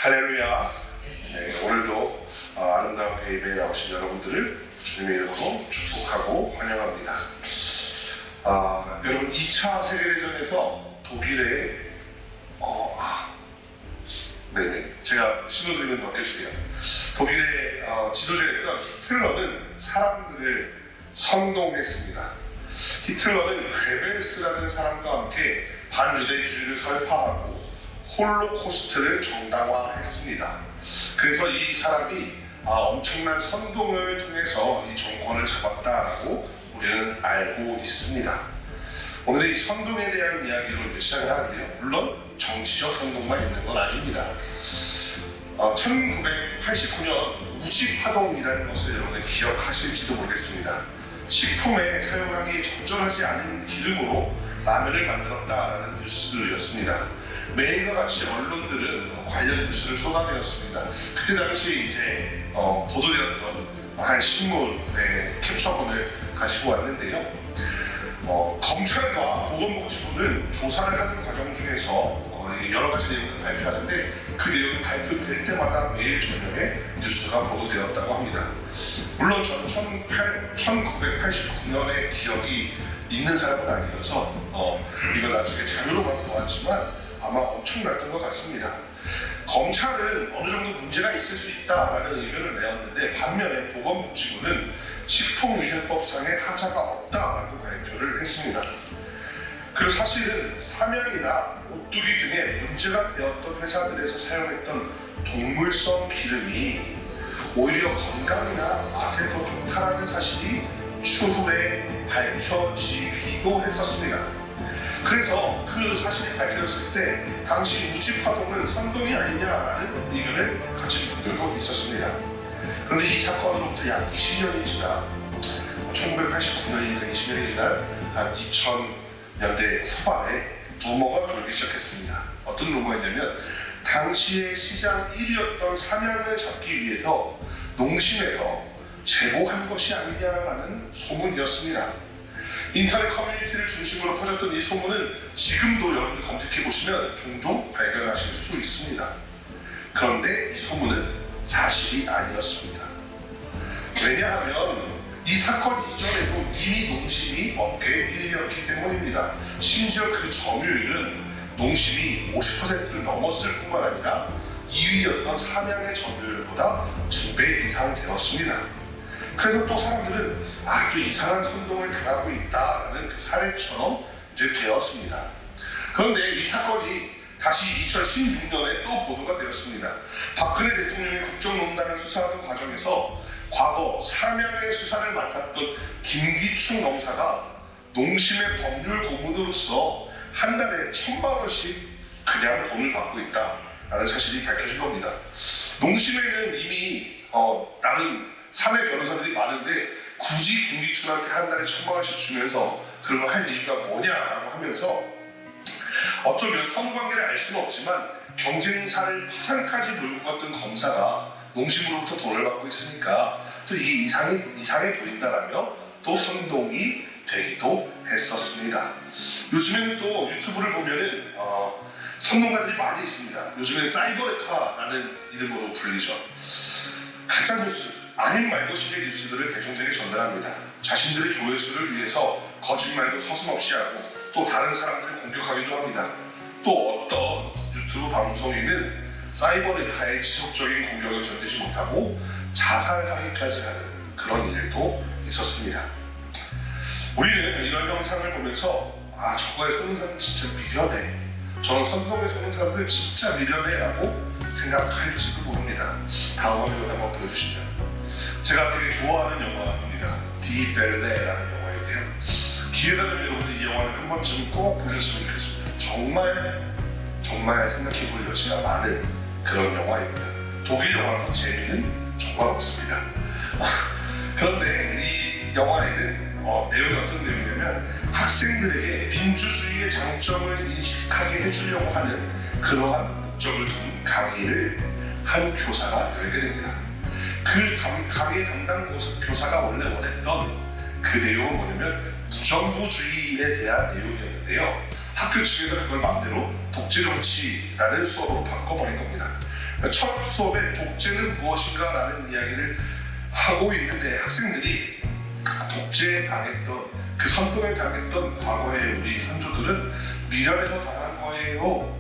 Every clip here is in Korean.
할렐루야. 네, 오늘도 아름다운 베이베에 나오신 여러분들을 주님의 이름으로 축복하고 환영합니다. 여러분 2차 세계대전에서 독일의 네네, 제가 신호드리면 넘겨주세요. 독일의 지도자였던 히틀러는 사람들을 선동했습니다. 히틀러는 괴벨스라는 사람과 함께 반유대주의를 설파하고 홀로코스트를 정당화했습니다. 그래서 이 사람이 엄청난 선동을 통해서 이 정권을 잡았다라고 우리는 알고 있습니다. 오늘 이 선동에 대한 이야기로 이제 시작을 하는데요. 물론 정치적 선동만 있는 건 아닙니다. 1989년 우지파동이라는 것을 여러분이 기억하실지도 모르겠습니다. 식품에 사용하기 적절하지 않은 기름으로 라면을 만들었다라는 뉴스였습니다. 매일과 같이 언론들은 관련 뉴스를 쏟아내었습니다. 그때 당시 이제 보도되었던 한 신문의 캡처본을 가지고 왔는데요. 검찰과 보건복지부는 조사를 하는 과정 중에서 여러 가지 내용을 발표하는데 그 내용이 발표될 때마다 매일 저녁에 뉴스가 보도되었다고 합니다. 물론 저는 1989년의 기억이 있는 사람은 아니어서 이걸 나중에 자료로만 보았지만 아마 엄청났던 것 같습니다. 검찰은 어느 정도 문제가 있을 수 있다라는 의견을 내었는데 반면에 보건복지부는 식품위생법상의 하자가 없다라고 발표를 했습니다. 그리고 사실은 삼양이나 오뚜기 등의 문제가 되었던 회사들에서 사용했던 동물성 기름이 오히려 건강이나 맛에 더 좋다라는 사실이 추후에 밝혀지기도 했었습니다. 그래서 그 사실이 밝혀졌을 때 당시 우지파동은 선동이 아니냐라는 의견을 가진 분들도 있었습니다. 그런데 이 사건으로부터 약 20년이 지나 1989년이니까 20년이 지난 한 2000년대 후반에 루머가 돌기 시작했습니다. 어떤 루머였냐면 당시의 시장 1위였던 삼양을 잡기 위해서 농심에서 제보한 것이 아니냐라는 소문이었습니다. 인터넷 커뮤니티를 중심으로 퍼졌던 이 소문은 지금도 여러분들 검색해보시면 종종 발견하실 수 있습니다. 그런데 이 소문은 사실이 아니었습니다. 왜냐하면 이 사건 이전에도 이미 농심이 업계 1위였기 때문입니다. 심지어 그 점유율은 농심이 50%를 넘었을 뿐만 아니라 2위였던 삼양의 점유율보다 2배 이상 되었습니다. 그래서 또 사람들은 또 이상한 선동을 당하고 있다라는 그 사례처럼 이제 되었습니다. 그런데 이 사건이 다시 2016년에 또 보도가 되었습니다. 박근혜 대통령의 국정농단을 수사하는 과정에서 과거 삼양의 수사를 맡았던 김기춘 검사가 농심의 법률 고문으로서 한 달에 1,000만 원씩 그냥 돈을 받고 있다라는 사실이 밝혀진 겁니다. 농심에는 이미 다른 사내 변호사들이 많은데 굳이 김기춘한테 한 달에 1,000만 원씩 주면서 그런 걸 할 이유가 뭐냐라고 하면서 어쩌면 성관계를 알 수는 없지만 경쟁사를 파산까지 몰고 갔던 검사가 농심으로부터 돈을 받고 있으니까 또 이게 이상해 보인다라며 또 선동이 되기도 했었습니다. 요즘에는 또 유튜브를 보면은 선동가들이 많이 있습니다. 요즘엔 사이버레카라는 이름으로 불리죠. 가짜뉴스 아닌 말고식의 뉴스들을 대중들에게 전달합니다. 자신들의 조회수를 위해서 거짓말도 서슴없이 하고 또 다른 사람들을 공격하기도 합니다. 또 어떤 유튜브 방송인은 사이버레카의 지속적인 공격을 견디지 못하고 자살하기까지 하는 그런 일도 있었습니다. 우리는 이런 영상을 보면서 저거에 속는 사람은 진짜 미련해, 저런 선동에 속는 사람들 진짜 미련해 라고 생각할지도 모릅니다. 다음 화면을 한번 보여주시면 제가 되게 좋아하는 영화입니다. 디 벨레라는 영화인데요. 기회가 되면 여러분들 이 영화를 한 번쯤 꼭 보셨으면 좋겠습니다. 정말 생각해볼 여지가 많은 그런 영화입니다. 독일 영화는 재미는 정말 없습니다. 그런데 이 영화에는 내용이 어떤 내용이냐면 학생들에게 민주주의의 장점을 인식하게 해주려고 하는 그러한 목적을 둔 강의를 한 교사가 열게 됩니다. 그 강의 담당 교사가 원래 원했던 그 내용은 뭐냐면 무정부주의에 대한 내용이었는데요. 학교 측에서 그걸 마음대로 독재정치라는 수업으로 바꿔버린 겁니다. 첫 수업에 독재는 무엇인가라는 이야기를 하고 있는데 학생들이 독재에 당했던 그 선동에 당했던 과거의 우리 선조들은 미련에서 당한 거예요.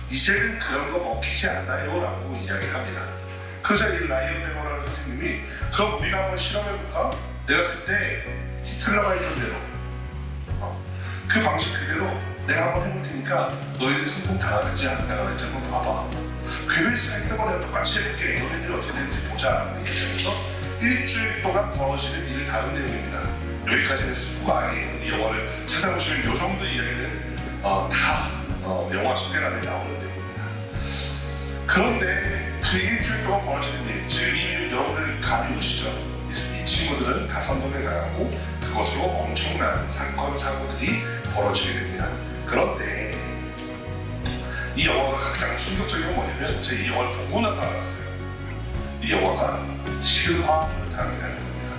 이제는 그런 거 먹히지 않나요? 라고 이야기합니다. 그래서 이 라이언 메모라는 선생님이 그럼 우리가 한번 실험해볼까? 내가 그때 히틀러가 있던 대로 그 방식 그대로 내가 한번 해볼 테니까 너희들이 선동 당하는지 안 당하는지 한번 봐봐. 괴벨스가 했던 거 내가 똑같이 해볼게. 너희들이 어떻게 되는지 보자 라고 얘기하면서 일주일 동안 벌어지는 일을 다룬 내용입니다. 여기까지는 스포가 아니에요. 이 영화를 찾아보시면 요 정도 이야기는 다 영화 소개란에 나오는 내용입니다. 그런데 그 일주일 동안 벌어지는 일, 즉 여러분들 감이 오시죠? 이 친구들은 다 선동에 당하고 그것으로 엄청난 사건, 사고들이 벌어지게 됩니다. 그런데 이 영화가 가장 충격적인 건 뭐냐면 제가 이 영화를 보고 나서 알았어요. 이 영화가 실화다라는 겁니다.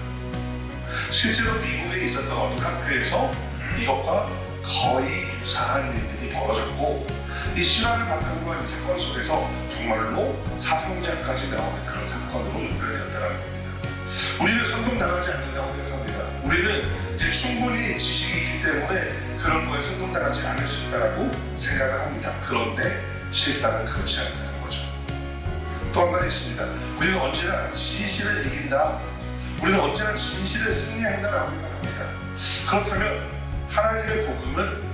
실제로 미국에 있었던 어떤 학교에서 이것과 거의 유사한 일들이 벌어졌고 이 실화를 바탕으로 한 사건 속에서 정말로 사상자까지 나오는 그런 사건으로 연결되었다는 겁니다. 우리는 선동당하지 않는다고 생각합니다. 우리는 이제 충분히 지식이 있기 때문에 그런 거에 선동당하지 않을 수 있다고 생각을 합니다. 그런데 실상은 그렇지 않다는 거죠. 또 한 가지 있습니다. 우리는 언제나 진실을 이긴다. 우리는 언제나 진실을 승리한다라고 생각합니다. 그렇다면 하나님의 복음은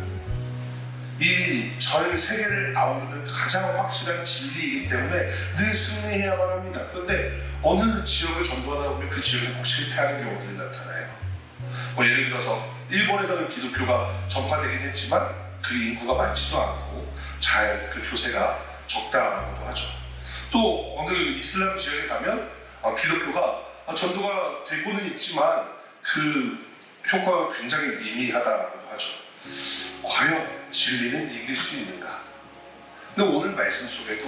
이 전 세계를 아우르는 가장 확실한 진리이기 때문에 늘 승리해야만 합니다. 그런데 어느 지역을 전도하다 보면 그 지역에 꼭 실패하는 경우들이 나타나요. 예를 들어서 일본에서는 기독교가 전파되긴 했지만 그 인구가 많지도 않고 잘 그 교세가 적다라고도 하죠. 또 어느 이슬람 지역에 가면 기독교가 전도가 되고는 있지만 그 효과가 굉장히 미미하다라고도 하죠. 과연 진리는 이길 수 있는가? 근데 오늘 말씀 속에도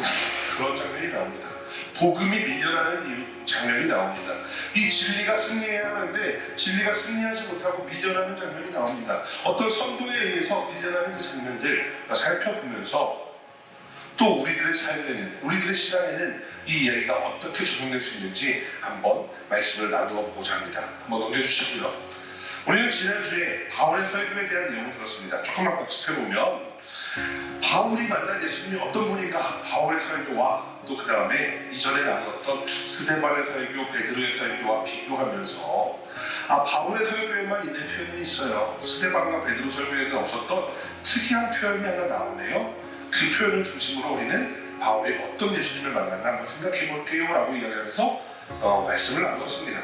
그런 장면이 나옵니다. 복음이 밀려나는 장면이 나옵니다. 이 진리가 승리해야 하는데 진리가 승리하지 못하고 밀려나는 장면이 나옵니다. 어떤 선도에 의해서 밀려나는 그 장면들 살펴보면서 또 우리들의 삶에는, 우리들의 시간에는 이 이야기가 어떻게 적용될 수 있는지 한번 말씀을 나누어 보고자 합니다. 한번 넘겨주시고요. 우리는 지난주에 바울의 설교에 대한 내용을 들었습니다. 조금만 복습해보면 바울이 만난 예수님이 어떤 분인가, 바울의 설교와 또 그 다음에 이전에 나눴던 스데반의 설교, 베드로의 설교와 비교하면서 바울의 설교에만 있는 표현이 있어요. 스데반과 베드로 설교에는 없었던 특이한 표현이 하나 나오네요. 그 표현을 중심으로 우리는 바울이 어떤 예수님을 만났나 한번 생각해 볼게요 라고 이야기하면서 말씀을 나눴습니다.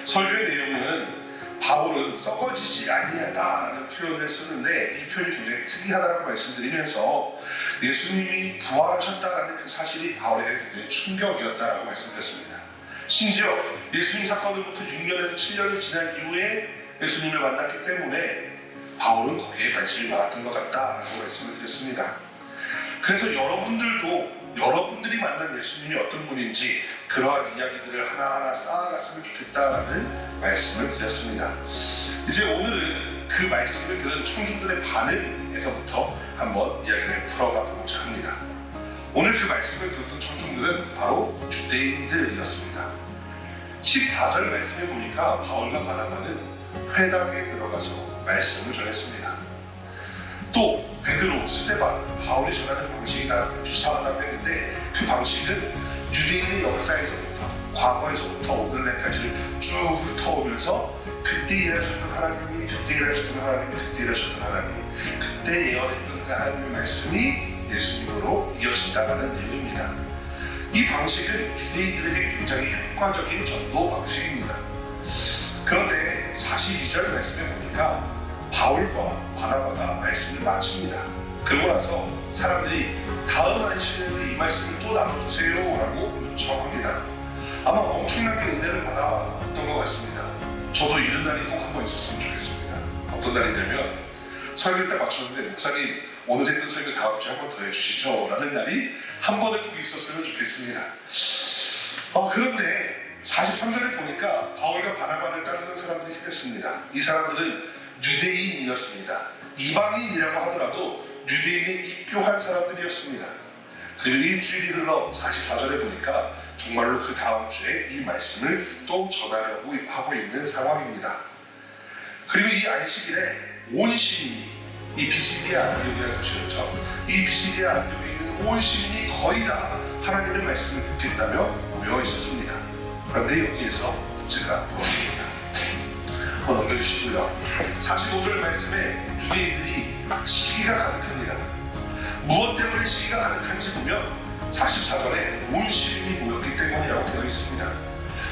설교의 내용은 바울은 썩어지지 아니하다라는 표현을 쓰는데 이 표현이 굉장히 특이하다고 말씀드리면서 예수님이 부활하셨다라는 그 사실이 바울에게 굉장히 충격이었다라고 말씀드렸습니다. 심지어 예수님 사건으로부터 6년에서 7년이 지난 이후에 예수님을 만났기 때문에 바울은 거기에 관심이 많았던 것 같다라고 말씀을 드렸습니다. 그래서 여러분들이 만난 예수님이 어떤 분인지 그러한 이야기들을 하나하나 쌓아갔으면 좋겠다라는 말씀을 드렸습니다. 이제 오늘은 그 말씀을 들은 청중들의 반응에서부터 한번 이야기를 풀어가 보고자 합니다. 오늘 그 말씀을 들었던 청중들은 바로 유대인들이었습니다. 14절 말씀에 보니까 바울과 바나바는 회당에 들어가서 말씀을 전했습니다. 또 베드로, 스데반, 바울이 전하는 방식이 다 유사하다고 했는데 그 방식은 유대인의 역사에서부터 과거에서부터 오늘날까지를 쭉 훑어오면서 그때 일하셨던 하나님이, 그때 일하셨던 하나님이, 그때 일하셨던 하나님, 그때 예언했던 그 하나님의 말씀이 예수님으로 이어진다는 내용입니다. 이 방식은 유대인들에게 굉장히 효과적인 전도 방식입니다. 그런데 42절 말씀에 보니까 바울과 바나바가 말씀을 마칩니다. 그러고 나서 사람들이 다음 안식일에 이 말씀을 또 나눠주세요 라고 요청합니다. 아마 엄청나게 은혜를 받았던 것 같습니다. 저도 이런 날이 꼭 한번 있었으면 좋겠습니다. 어떤 날이냐면 설교 때 마쳤는데 목사님 오늘 했던 설교 다음 주에 한 번 더 해주시죠 라는 날이 한 번은 꼭 있었으면 좋겠습니다. 그런데 43절에 보니까 바울과 바나바를 따르는 사람들이 생겼습니다. 이 사람들은 유대인이었습니다. 이방인이라고 하더라도 유대인에 입교한 사람들이었습니다. 그리고 일주일이 흘러 44절에 보니까 정말로 그 다음 주에 이 말씀을 또 전하려고 하고 있는 상황입니다. 그리고 이 안식일에 온 시민이, 이 비시디아 안디옥이라는 도시였죠. 이 비시디아 안디옥에 있는 온 시민이 거의 다 하나님의 말씀을 듣겠다며 모여 있었습니다. 그런데 여기에서 문제가 벌어집니다. 한번 넘겨주시고요. 45절 말씀에 유대인들이 시기가 가득합니다. 무엇 때문에 시기가 가득한지 보면 44절에 온 시민이 모였기 때문이라고 되어 있습니다.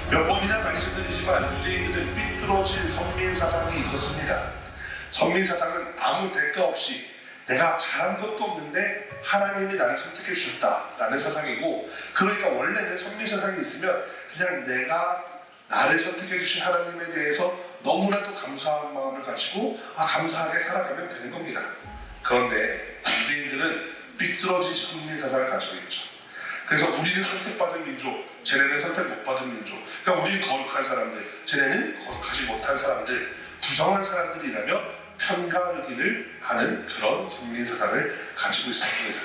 몇 번이나 말씀드리지만 유대인들은 삐뚤어진 선민사상이 있었습니다. 선민사상은 아무 대가 없이 내가 잘한 것도 없는데 하나님이 나를 선택해 주셨다라는 사상이고, 그러니까 원래는 선민사상이 있으면 그냥 내가 나를 선택해 주신 하나님에 대해서 너무나도 감사한 마음을 가지고 감사하게 살아가면 되는 겁니다. 그런데 유대인들은 삐뚤어진 선민사상을 가지고 있죠. 그래서 우리는 선택받은 민족, 쟤네는 선택 못 받은 민족, 그러니까 우리는 거룩한 사람들, 쟤네는 거룩하지 못한 사람들, 부정한 사람들이라며 편가르기를 하는 그런 선민사상을 가지고 있었습니다.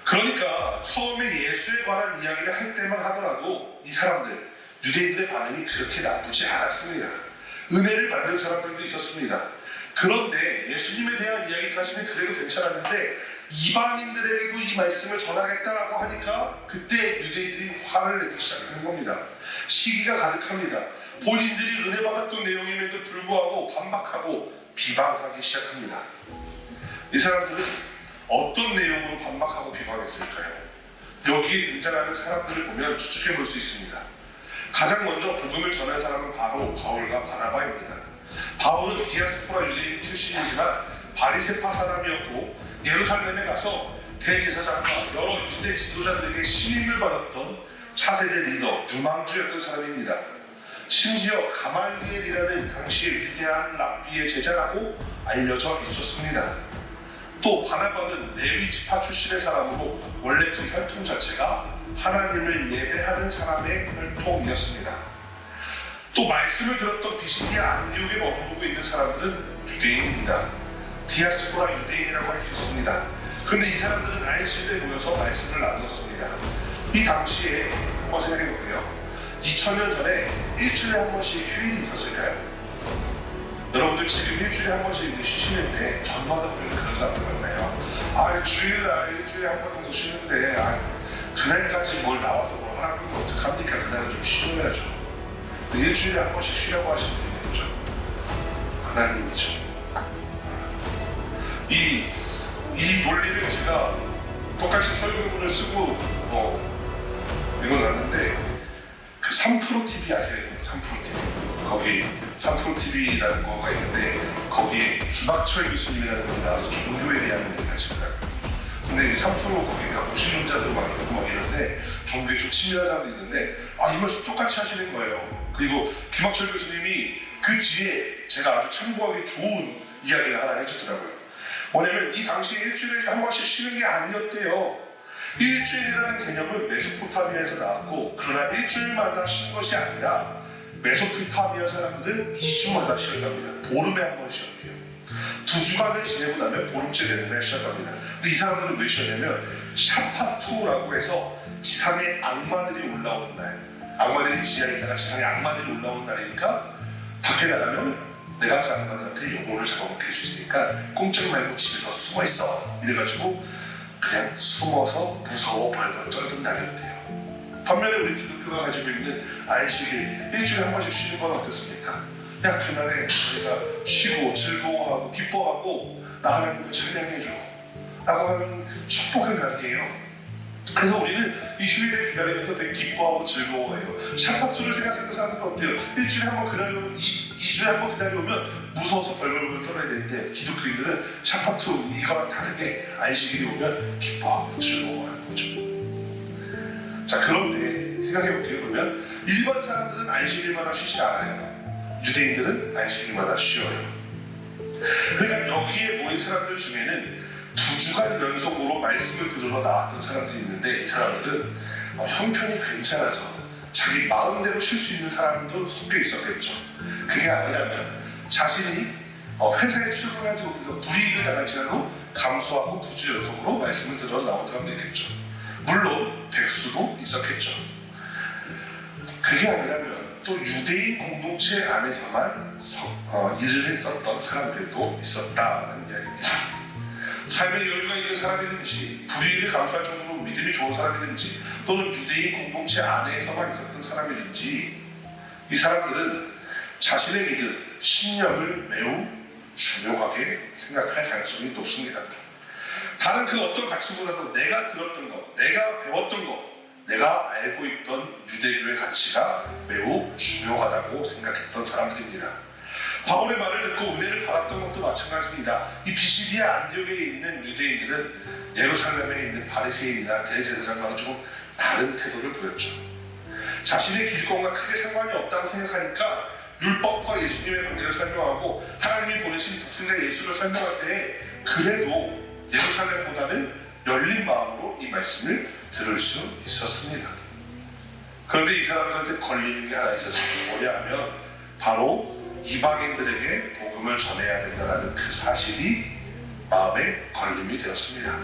그러니까 처음에 예수에 관한 이야기를 할 때만 하더라도 이 사람들, 유대인들의 반응이 그렇게 나쁘지 않았습니다. 은혜를 받는 사람들도 있었습니다. 그런데 예수님에 대한 이야기까지는 그래도 괜찮았는데 이방인들에게도 이 말씀을 전하겠다라고 하니까 그때 유대인들이 화를 내기 시작하는 겁니다. 시기가 가득합니다. 본인들이 은혜 받았던 내용임에도 불구하고 반박하고 비방하기 시작합니다. 이 사람들은 어떤 내용으로 반박하고 비방했을까요? 여기에 등장하는 사람들을 보면 추측해 볼 수 있습니다. 가장 먼저 복음을 전한 사람은 바로 바울과 바나바입니다. 바울은 디아스포라 유대인 출신이지만 바리새파 사람이었고 예루살렘에 가서 대제사장과 여러 유대 지도자들에게 신임을 받았던 차세대 리더, 유망주였던 사람입니다. 심지어 가말리엘이라는 당시의 위대한 랍비의 제자라고 알려져 있었습니다. 또 바나바는 레위 지파 출신의 사람으로 원래 그 혈통 자체가 하나님을 예배하는 사람의 혈통이었습니다. 또 말씀을 들었던 비시디아 안디옥에 머무르고 있는 사람들은 유대인입니다. 디아스포라 유대인이라고 할 수 있습니다. 그런데 이 사람들은 안식일에 모여서 말씀을 나눴습니다. 이 당시에 한번 생각해 볼게요. 2000년 전에 일주일에 한 번씩 휴일이 있었을까요? 여러분들 지금 일주일에 한 번씩 쉬시는데 전마다 보면 그런 사람들 많나요? 주일날 일주일에 한 번 정도 쉬는데 그날까지 뭘 나와서 뭘 하라고 하면 어떡합니까? 그날은 좀 쉬어야죠. 근데 일주일에 한 번씩 쉬라고 하시는 분이 누구죠? 하나님이죠. 이 논리를 제가 똑같이 설교문을 쓰고 읽어놨는데 그 3프로TV 아세요? 3프로TV. 거기 3프로TV라는 거가 있는데 거기에 김학철 교수님이라는 분이 나와서 종교에 대한 얘기를 하시더라고요. 근데 이제 3프로 거기가 무신론자들 막 있고 막 이런데 종교에 좀 친밀한 사람도 있는데 이 말씀 똑같이 하시는 거예요. 그리고 김학철 교수님이 그 뒤에 제가 아주 참고하기 좋은 이야기를 하나 해주더라고요. 뭐냐면 이 당시에 일주일에 한 번씩 쉬는 게 아니었대요. 일주일이라는 개념은 메소포타미아에서 나왔고, 그러나 일주일마다 쉬는 것이 아니라 메소포타미아 사람들은 2주마다 쉬었답니다. 보름에 한 번 쉬었대요. 2주간을 지내고 나면 보름째 되는 날 쉬었답니다. 근데 이 사람들은 왜 쉬었냐면 샤파투라고 해서 지상에 악마들이 올라오는 날, 악마들이 지하에 있다가 지상에 악마들이 올라오는 날이니까 밖에 나가면 내가 그 악마들한테 영혼을 잡아먹게 할 수 있으니까 꼼짝 말고 집에서 숨어있어 이래가지고 그냥 숨어서 무서워 벌벌 떨던 날이었대요. 반면에 우리 기독교가 가지고 있는 안식일, 일주일에 한 번씩 쉬는 건 어떻습니까? 그냥 그날에 저희가 쉬고 즐거워하고 기뻐하고 나 하나님을 찬양해줘 라고 하는 축복의 날이에요. 그래서 우리는 이 휴일을 기다리면서 되게 기뻐하고 즐거워해요. 샤파투를 생각했던 사람들은 어때요? 일주일에 한 번 그날이 오면, 2주에 한 번 그날이 오면 무서워서 벌벌벌 떨어야 되는데, 기독교인들은 샤파투 이거랑 다르게 안식일이 오면 기뻐하고 즐거워하는 거죠. 자, 그런데 생각해 볼게요. 그러면 일반 사람들은 안식일마다 쉬지 않아요. 유대인들은 안식일마다 쉬어요. 그러니까 여기에 모인 사람들 중에는 2주간 연속으로 말씀을 들으러 나왔던 사람들이 있는데, 이 사람들은 형편이 괜찮아서 자기 마음대로 쉴 수 있는 사람도 섞여 있었겠죠. 그게 아니라면 자신이 회사에 출근하지 못해서 불이익을 당할지라도 감수하고 구주 연속으로 말씀을 들어 나온 사람도 있겠죠. 물론 백수도 있었겠죠. 그게 아니라면 또 유대인 공동체 안에서만 일을 했었던 사람들도 있었다는 이야기입니다. 삶의 여유가 있는 사람이든지 불의를 감수할 정도로 믿음이 좋은 사람이든지 또는 유대인 공동체 안에서만 있었던 사람이든지 이 사람들은 자신의 믿음, 신념을 매우 중요하게 생각할 가능성이 높습니다. 다른 그 어떤 가치보다도 내가 들었던 것, 내가 배웠던 것, 내가 알고 있던 유대교의 가치가 매우 중요하다고 생각했던 사람들입니다. 바울의 말을 듣고 은혜를 받았던 것도 마찬가지입니다. 이 비시디아 안디옥에 있는 유대인들은 예루살렘에 있는 바리새인이나 대제사장과는 조금 다른 태도를 보였죠. 자신의 기득권과 크게 상관이 없다고 생각하니까 율법과 예수님의 관계를 설명하고 하나님이 보내신 독생자 예수를 설명할 때 그래도 예루살렘보다는 열린 마음으로 이 말씀을 들을 수 있었습니다. 그런데 이 사람들한테 걸리는 게 하나 있었습니다. 뭐냐면 바로 이방인들에게 복음을 전해야 된다는 그 사실이 마음에 걸림이 되었습니다.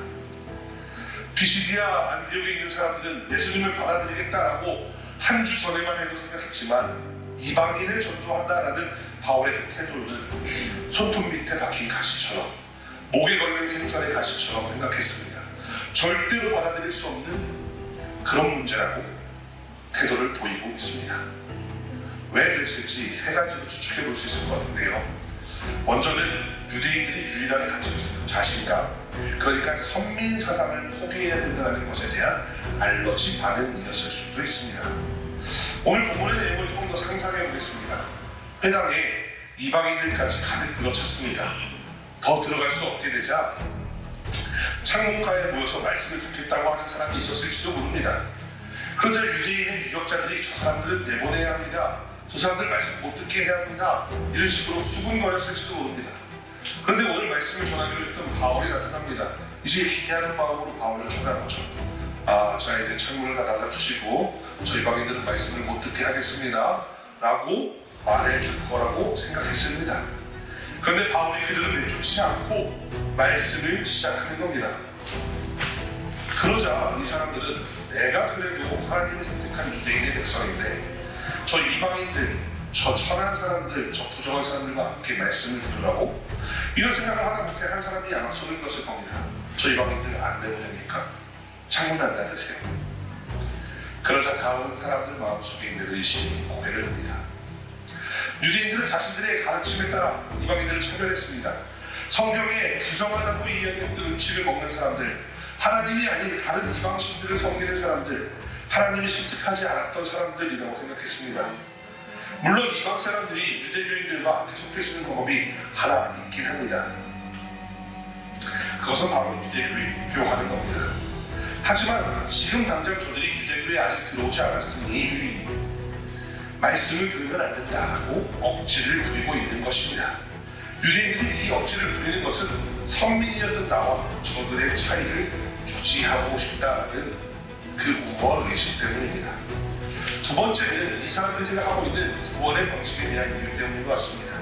비시디아 안디옥에 있는 사람들은 예수님을 받아들이겠다라고 한 주 전에만 해도 생각했지만 이방인을 전도한다라는 바울의 그 태도는 손톱 밑에 박힌 가시처럼 목에 걸린 생선의 가시처럼 생각했습니다. 절대로 받아들일 수 없는 그런 문제라고 태도를 보이고 있습니다. 왜 그랬을지 세 가지로 추측해 볼 수 있을 것 같은데요. 먼저는 유대인들이 유일하게 가지고 있었던 자신감, 그러니까 선민 사상을 포기해야 된다는 것에 대한 알러지 반응이었을 수도 있습니다. 오늘 본문의 내용을 조금 더 상상해 보겠습니다. 회당에 이방인들까지 가득 들어찼습니다. 더 들어갈 수 없게 되자 창문가에 모여서 말씀을 듣겠다고 하는 사람이 있었을지도 모릅니다. 그러자 유대인의 유력자들이 저 사람들은 내보내야 합니다. 저 사람들 말씀 못 듣게 해야 합니다. 이런 식으로 수군거렸을지도 모릅니다. 그런데 오늘 말씀을 전하기로 했던 바울이 나타납니다. 이제 기대하는 마음으로 바울을 쳐다보죠. 자 이제 창문을 다 닫아주시고 저 이방인들은 말씀을 못 듣게 하겠습니다. 라고 말해줄 거라고 생각했습니다. 그런데 바울이 그들을 내쫓지 않고 말씀을 시작하는 겁니다. 그러자 이 사람들은 내가 그래도 하나님이 선택한 유대인의 백성인데 저 이방인들, 저 천한 사람들, 저 부정한 사람들과 함께 말씀을 들으라고 이런 생각을 하다못해 한 사람이 아마 손을 들었을 겁니다. 저 이방인들 안 내보냅니까? 창문 안 닫으세요. 그러자 다음 사람들 마음속에 있는 의심이 고개를 듭니다. 유대인들은 자신들의 가르침에 따라 이방인들을 차별했습니다. 성경에 부정하다고 이야기했던 음식을 먹는 사람들, 하나님이 아닌 다른 이방신들을 섬기는 사람들, 하나님이 선택하지 않았던 사람들이라고 생각했습니다. 물론 이방 사람들이 유대교인들과 함께 섞여 있는 방법이 하나 있긴 합니다. 그것은 바로 유대교에 입교하는 겁니다. 하지만 지금 당장 저들이 유대교에 아직 들어오지 않았으니 말씀을 들으면 안 된다고 억지를 부리고 있는 것입니다. 유대인들이 이 억지를 부리는 것은 선민이었던 나와 저들의 차이를 유지하고 싶다는 그 우월 의식 때문입니다. 두 번째는 이 사람들이 생각하고 있는 구원의 방식에 대한 이유 때문인 것 같습니다.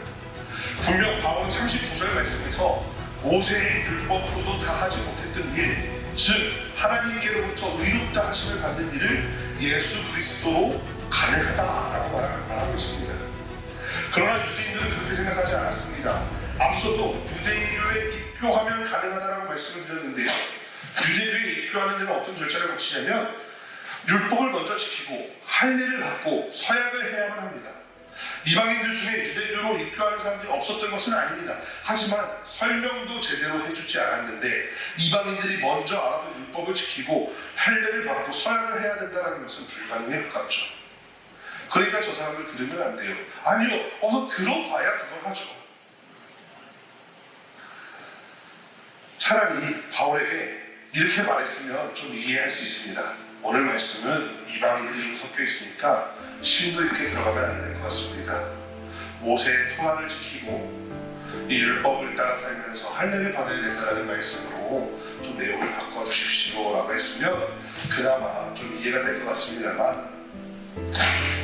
분명 바울은 39절 말씀에서 모세의 율법으로도 다 하지 못했던 일, 즉 하나님께로부터 의롭다 하심을 받는 일을 예수 그리스도로 가능하다라고 말하고 있습니다. 그러나 유대인들은 그렇게 생각하지 않았습니다. 앞서도 유대교에 입교하면 가능하다라고 말씀을 드렸는데요. 유대교에 입교하는 데는 어떤 절차를 거치냐면 율법을 먼저 지키고 할례를 받고 서약을 해야만 합니다. 이방인들 중에 유대교로 입교하는 사람들이 없었던 것은 아닙니다. 하지만 설명도 제대로 해주지 않았는데 이방인들이 먼저 알아서 율법을 지키고 할례를 받고 서약을 해야 된다는 것은 불가능에 가깝죠. 그러니까 저 사람을 들으면 안 돼요. 아니요, 어서 들어봐야 그걸 하죠. 차라리 바울에게 이렇게 말했으면 좀 이해할 수 있습니다. 오늘 말씀은 이방인들이 섞여 있으니까 심도 있게 들어가면 안 될 것 같습니다. 모세의 토라를 지키고 이 율법을 따라 살면서 할례를 받아야 된다는 말씀으로 좀 내용을 바꿔주십시오 라고 했으면 그나마 좀 이해가 될 것 같습니다만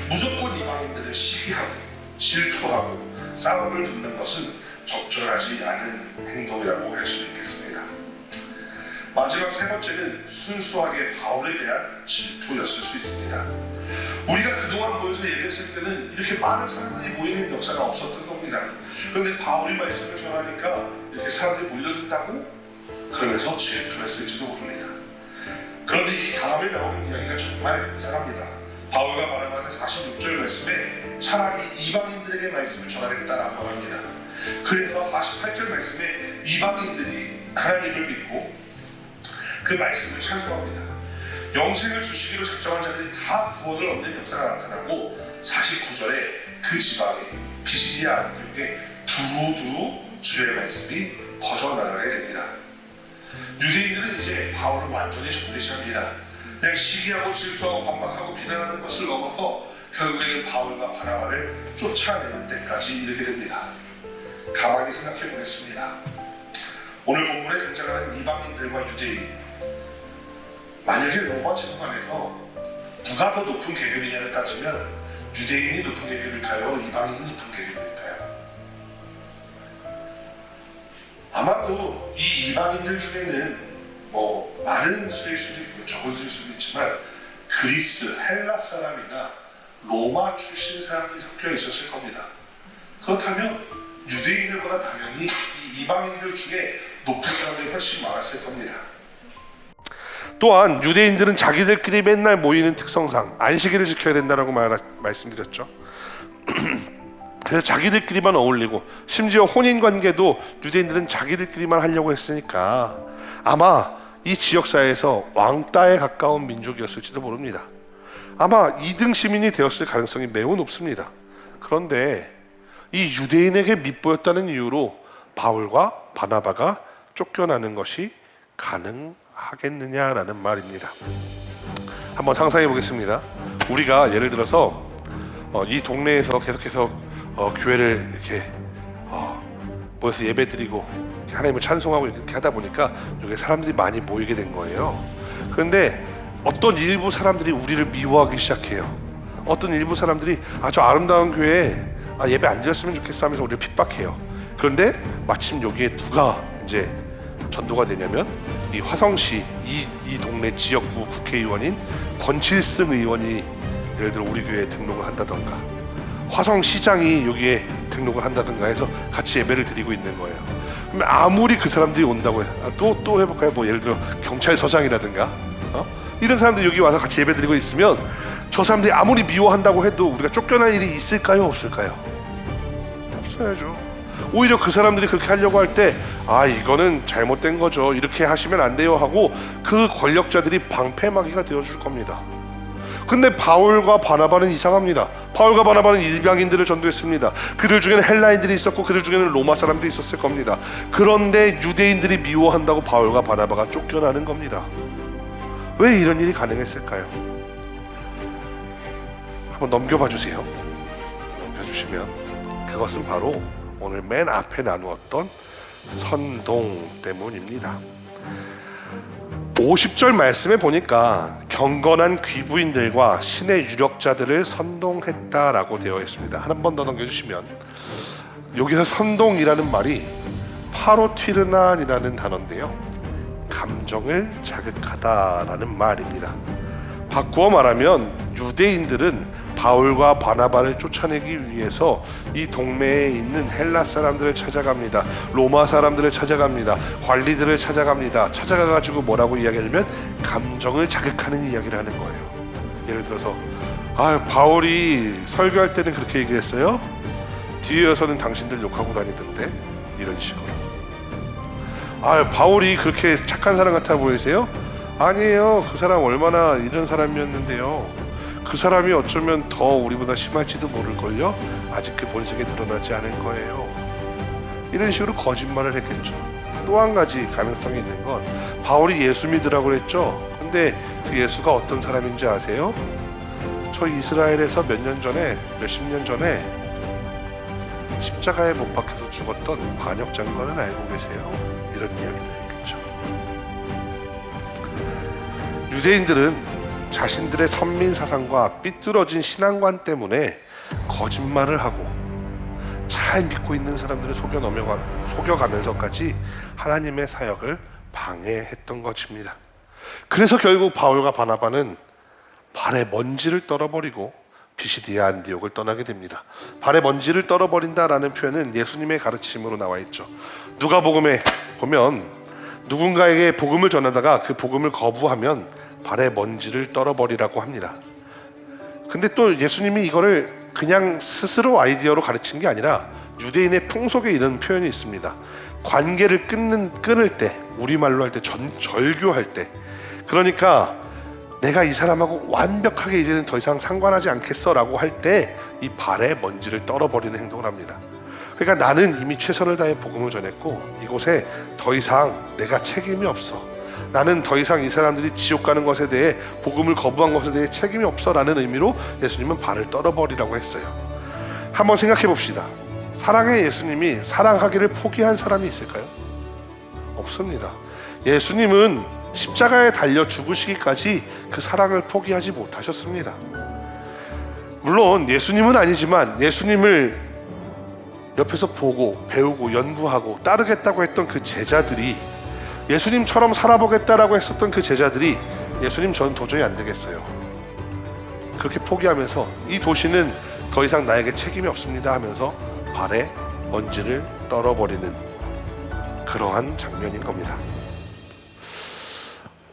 무조건 이방인들을 시기하고 질투하고 싸움을 돕는 것은 적절하지 않은 행동이라고 할 수 있겠습니다. 마지막 세 번째는 순수하게 바울에 대한 질투였을 수 있습니다. 우리가 그동안 모여서 예배했을 때는 이렇게 많은 사람들이 모이는 역사가 없었던 겁니다. 그런데 바울이 말씀을 전하니까 이렇게 사람들이 몰려든다고? 그러면서 질투했을지도 모릅니다. 그런데 이 다음에 나오는 이야기가 정말 이상합니다. 바울과 바나바는 46절 말씀에 차라리 이방인들에게 말씀을 전하겠다라고 합니다. 그래서 48절 말씀에 이방인들이 하나님을 믿고 그 말씀을 찬송합니다. 영생을 주시기로 작정한 자들이 다 구원을 얻는 역사가 나타나고 49절에 그 지방에 비시디아 안디옥에 두루두루 주의 말씀이 퍼져나가게 됩니다. 유대인들은 이제 바울을 완전히 적대시합니다. 그냥 시기하고 질투하고 반박하고 비난하는 것을 넘어서 결국에는 바울과 바나바를 쫓아내는 데까지 이르게 됩니다. 가만히 생각해 보겠습니다. 오늘 본문에 등장하는 이방인들과 유대인, 만약에 로마 제국 안에서 누가 더 높은 계급이냐를 따지면 유대인이 높은 계급일까요? 이방인이 높은 계급일까요? 아마도 이 이방인들 중에는 많은 수일 수도 있고 적은 수일 수도 있지만 그리스, 헬라 사람이나 로마 출신 사람이 섞여 있었을 겁니다. 그렇다면 유대인들보다 당연히 이 이방인들 중에 높은 사람들이 훨씬 많았을 겁니다. 또한 유대인들은 자기들끼리 맨날 모이는 특성상 안식일을 지켜야 된다고 말씀드렸죠. 그래서 자기들끼리만 어울리고 심지어 혼인관계도 유대인들은 자기들끼리만 하려고 했으니까 아마 이 지역사회에서 왕따에 가까운 민족이었을지도 모릅니다. 아마 2등 시민이 되었을 가능성이 매우 높습니다. 그런데 이 유대인에게 밉보였다는 이유로 바울과 바나바가 쫓겨나는 것이 가능하겠느냐라는 말입니다. 한번 상상해 보겠습니다. 우리가 예를 들어서 이 동네에서 계속해서 교회를 이렇게 모여서 예배드리고 하나님을 찬송하고 이렇게 하다 보니까 여기 사람들이 많이 모이게 된 거예요. 그런데 어떤 일부 사람들이 우리를 미워하기 시작해요. 어떤 일부 사람들이 저 아름다운 교회에 예배 안 드렸으면 좋겠어 하면서 우리를 핍박해요. 그런데 마침 여기에 누가 이제 전도가 되냐면 이 화성시 이 동네 지역구 국회의원인 권칠승 의원이 예를 들어 우리 교회에 등록을 한다던가 화성시장이 여기에 등록을 한다던가 해서 같이 예배를 드리고 있는 거예요. 그러면 아무리 그 사람들이 온다고 또 해볼까요? 예를 들어 경찰서장이라든가 이런 사람들이 여기 와서 같이 예배 드리고 있으면 저 사람들이 아무리 미워한다고 해도 우리가 쫓겨날 일이 있을까요? 없을까요? 없어야죠. 오히려 그 사람들이 그렇게 하려고 할 때 이거는 잘못된 거죠, 이렇게 하시면 안 돼요 하고 그 권력자들이 방패막이가 되어줄 겁니다. 근데 바울과 바나바는 이상합니다. 바울과 바나바는 이방인들을 전도했습니다. 그들 중에는 헬라인들이 있었고 그들 중에는 로마 사람들이 있었을 겁니다. 그런데 유대인들이 미워한다고 바울과 바나바가 쫓겨나는 겁니다. 왜 이런 일이 가능했을까요? 한번 넘겨봐 주세요. 넘겨주시면 그것은 바로 오늘 맨 앞에 나누었던 선동 때문입니다. 50절 말씀에 보니까 경건한 귀부인들과 신의 유력자들을 선동했다라고 되어 있습니다. 한 번 더 넘겨주시면 여기서 선동이라는 말이 파로튀르난이라는 단어인데요, 감정을 자극하다라는 말입니다. 바꾸어 말하면 유대인들은 바울과 바나바를 쫓아내기 위해서 이 동네에 있는 헬라 사람들을 찾아갑니다. 로마 사람들을 찾아갑니다. 관리들을 찾아갑니다. 찾아가가지고 뭐라고 이야기하냐면 감정을 자극하는 이야기를 하는 거예요. 예를 들어서 바울이 설교할 때는 그렇게 얘기했어요. 뒤에 와서는 당신들 욕하고 다니던데, 이런 식으로. 바울이 그렇게 착한 사람 같아 보이세요? 아니에요. 그 사람 얼마나 이런 사람이었는데요. 그 사람이 어쩌면 더 우리보다 심할지도 모를걸요. 아직 그 본색이 드러나지 않은 거예요. 이런 식으로 거짓말을 했겠죠. 또 한 가지 가능성이 있는 건 바울이 예수 믿으라고 그랬죠. 근데 그 예수가 어떤 사람인지 아세요? 저 이스라엘에서 몇십 년 전에 십자가에 못 박혀서 죽었던 반역 장관은 알고 계세요? 이런 이야기를 했겠죠. 유대인들은 자신들의 선민 사상과 삐뚤어진 신앙관 때문에 거짓말을 하고 잘 믿고 있는 사람들을 속여가면서까지 하나님의 사역을 방해했던 것입니다. 그래서 결국 바울과 바나바는 발에 먼지를 떨어버리고 비시디아 안디옥을 떠나게 됩니다. 발에 먼지를 떨어버린다라는 표현은 예수님의 가르침으로 나와 있죠. 누가복음에 보면 누군가에게 복음을 전하다가 그 복음을 거부하면 발에 먼지를 떨어버리라고 합니다. 근데 또 예수님이 이거를 그냥 스스로 아이디어로 가르친 게 아니라 유대인의 풍속에 이런 표현이 있습니다. 관계를 끊을 때, 우리말로 할 때 절교할 때, 그러니까 내가 이 사람하고 완벽하게 이제는 더 이상 상관하지 않겠어 라고 할 때 이 발에 먼지를 떨어버리는 행동을 합니다. 그러니까 나는 이미 최선을 다해 복음을 전했고 이곳에 더 이상 내가 책임이 없어, 나는 더 이상 이 사람들이 지옥 가는 것에 대해, 복음을 거부한 것에 대해 책임이 없어 라는 의미로 예수님은 발을 떨어버리라고 했어요. 한번 생각해 봅시다. 사랑의 예수님이 사랑하기를 포기한 사람이 있을까요? 없습니다. 예수님은 십자가에 달려 죽으시기까지 그 사랑을 포기하지 못하셨습니다. 물론 예수님은 아니지만 예수님을 옆에서 보고 배우고 연구하고 따르겠다고 했던 그 제자들이, 예수님처럼 살아보겠다라고 했었던 그 제자들이 예수님 전 도저히 안 되겠어요, 그렇게 포기하면서 이 도시는 더 이상 나에게 책임이 없습니다 하면서 발에 먼지를 떨어버리는 그러한 장면인 겁니다.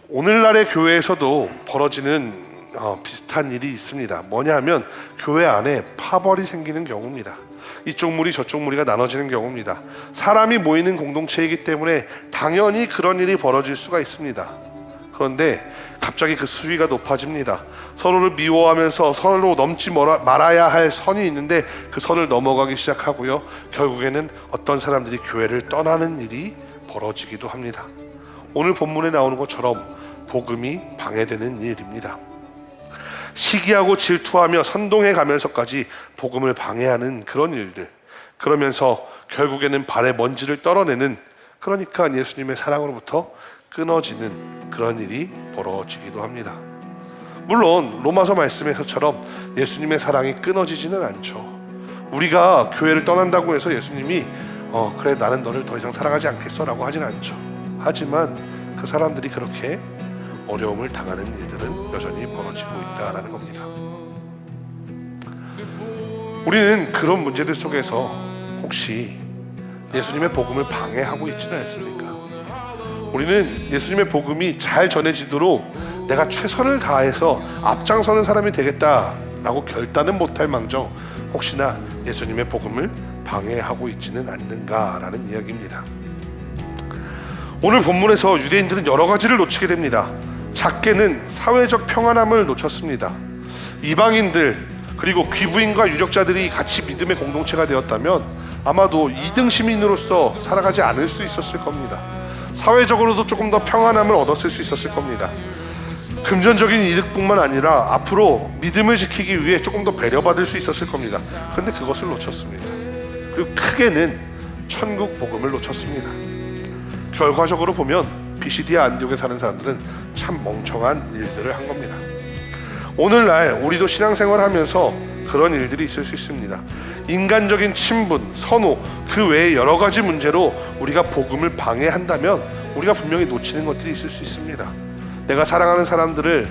오늘날의 교회에서도 벌어지는 비슷한 일이 있습니다. 뭐냐 하면 교회 안에 파벌이 생기는 경우입니다. 이쪽 무리 저쪽 무리가 나눠지는 경우입니다. 사람이 모이는 공동체이기 때문에 당연히 그런 일이 벌어질 수가 있습니다. 그런데 갑자기 그 수위가 높아집니다. 서로를 미워하면서 서로 넘지 말아야 할 선이 있는데 그 선을 넘어가기 시작하고요, 결국에는 어떤 사람들이 교회를 떠나는 일이 벌어지기도 합니다. 오늘 본문에 나오는 것처럼 복음이 방해되는 일입니다. 시기하고 질투하며 선동해 가면서까지 복음을 방해하는 그런 일들, 그러면서 결국에는 발에 먼지를 떨어내는, 그러니까 예수님의 사랑으로부터 끊어지는 그런 일이 벌어지기도 합니다. 물론 로마서 말씀에서처럼 예수님의 사랑이 끊어지지는 않죠. 우리가 교회를 떠난다고 해서 예수님이 그래 나는 너를 더 이상 사랑하지 않겠어 라고 하진 않죠. 하지만 그 사람들이 그렇게 어려움을 당하는 일들은 여전히 벌어지고 있다라는 겁니다. 우리는 그런 문제들 속에서 혹시 예수님의 복음을 방해하고 있지는 않습니까? 우리는 예수님의 복음이 잘 전해지도록 내가 최선을 다해서 앞장서는 사람이 되겠다라고 결단은 못할 망정 혹시나 예수님의 복음을 방해하고 있지는 않는가라는 이야기입니다. 오늘 본문에서 유대인들은 여러 가지를 놓치게 됩니다. 작게는 사회적 평안함을 놓쳤습니다. 이방인들 그리고 귀부인과 유력자들이 같이 믿음의 공동체가 되었다면 아마도 2등 시민으로서 살아가지 않을 수 있었을 겁니다. 사회적으로도 조금 더 평안함을 얻었을 수 있었을 겁니다. 금전적인 이득뿐만 아니라 앞으로 믿음을 지키기 위해 조금 더 배려받을 수 있었을 겁니다. 그런데 그것을 놓쳤습니다. 그리고 크게는 천국 복음을 놓쳤습니다. 결과적으로 보면 비시디아 안디옥에 사는 사람들은 참 멍청한 일들을 한 겁니다. 오늘날 우리도 신앙생활 하면서 그런 일들이 있을 수 있습니다. 인간적인 친분, 선호, 그 외에 여러 가지 문제로 우리가 복음을 방해한다면 우리가 분명히 놓치는 것들이 있을 수 있습니다. 내가 사랑하는 사람들을,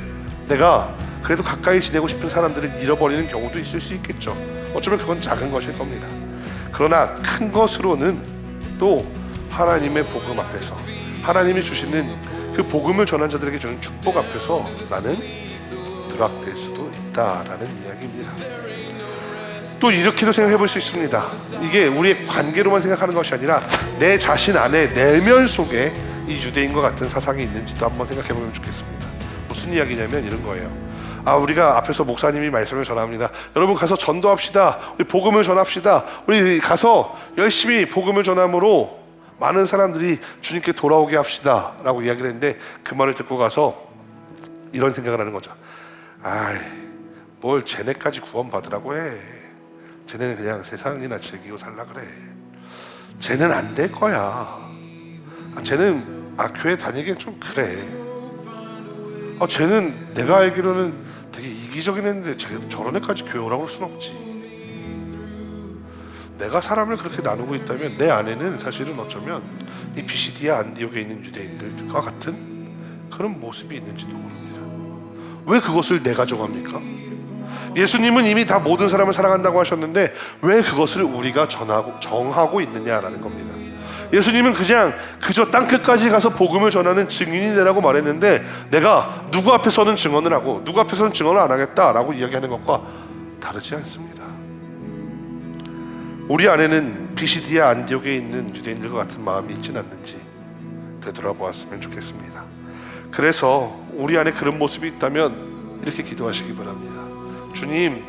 내가 그래도 가까이 지내고 싶은 사람들을 잃어버리는 경우도 있을 수 있겠죠. 어쩌면 그건 작은 것일 겁니다. 그러나 큰 것으로는 또 하나님의 복음 앞에서, 하나님이 주시는 그 복음을 전한 자들에게 주는 축복 앞에서 나는 누락될 수도 있다라는 이야기입니다. 또 이렇게도 생각해 볼 수 있습니다. 이게 우리의 관계로만 생각하는 것이 아니라 내 자신 안에 내면 속에 이 유대인과 같은 사상이 있는지도 한번 생각해 보면 좋겠습니다. 무슨 이야기냐면 이런 거예요. 우리가 앞에서 목사님이 말씀을 전합니다. 여러분 가서 전도합시다. 우리 복음을 전합시다. 우리 가서 열심히 복음을 전함으로 많은 사람들이 주님께 돌아오게 합시다 라고 이야기를 했는데, 그 말을 듣고 가서 이런 생각을 하는 거죠. 뭘 쟤네까지 구원받으라고 해. 쟤네는 그냥 세상이나 즐기고 살라 그래. 쟤는 안 될 거야. 쟤는 교회 다니기엔 좀 그래. 쟤는 내가 알기로는 되게 이기적인 애인데 저런 애까지 교회 오라고 할 순 없지. 내가 사람을 그렇게 나누고 있다면 내 안에는 사실은 어쩌면 이 비시디아 안디옥에 있는 유대인들과 같은 그런 모습이 있는지도 모릅니다. 왜 그것을 내가 정합니까? 예수님은 이미 다 모든 사람을 사랑한다고 하셨는데 왜 그것을 우리가 정하고 있느냐라는 겁니다. 예수님은 그저 땅끝까지 가서 복음을 전하는 증인이 되라고 말했는데 내가 누구 앞에서는 증언을 하고 누구 앞에서는 증언을 안 하겠다라고 이야기하는 것과 다르지 않습니다. 우리 안에는 비시디아 안디옥에 있는 유대인들과 같은 마음이 있지는 않는지 되돌아보았으면 좋겠습니다. 그래서 우리 안에 그런 모습이 있다면 이렇게 기도하시기 바랍니다. 주님,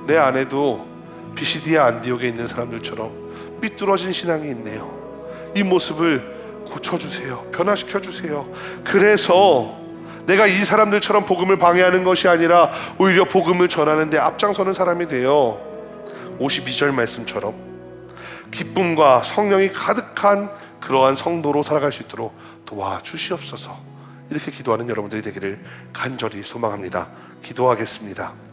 내 안에도 비시디아 안디옥에 있는 사람들처럼 삐뚤어진 신앙이 있네요. 이 모습을 고쳐주세요. 변화시켜주세요. 그래서 내가 이 사람들처럼 복음을 방해하는 것이 아니라 오히려 복음을 전하는 데 앞장서는 사람이 되어 52절 말씀처럼 기쁨과 성령이 가득한 그러한 성도로 살아갈 수 있도록 도와주시옵소서. 이렇게 기도하는 여러분들이 되기를 간절히 소망합니다. 기도하겠습니다.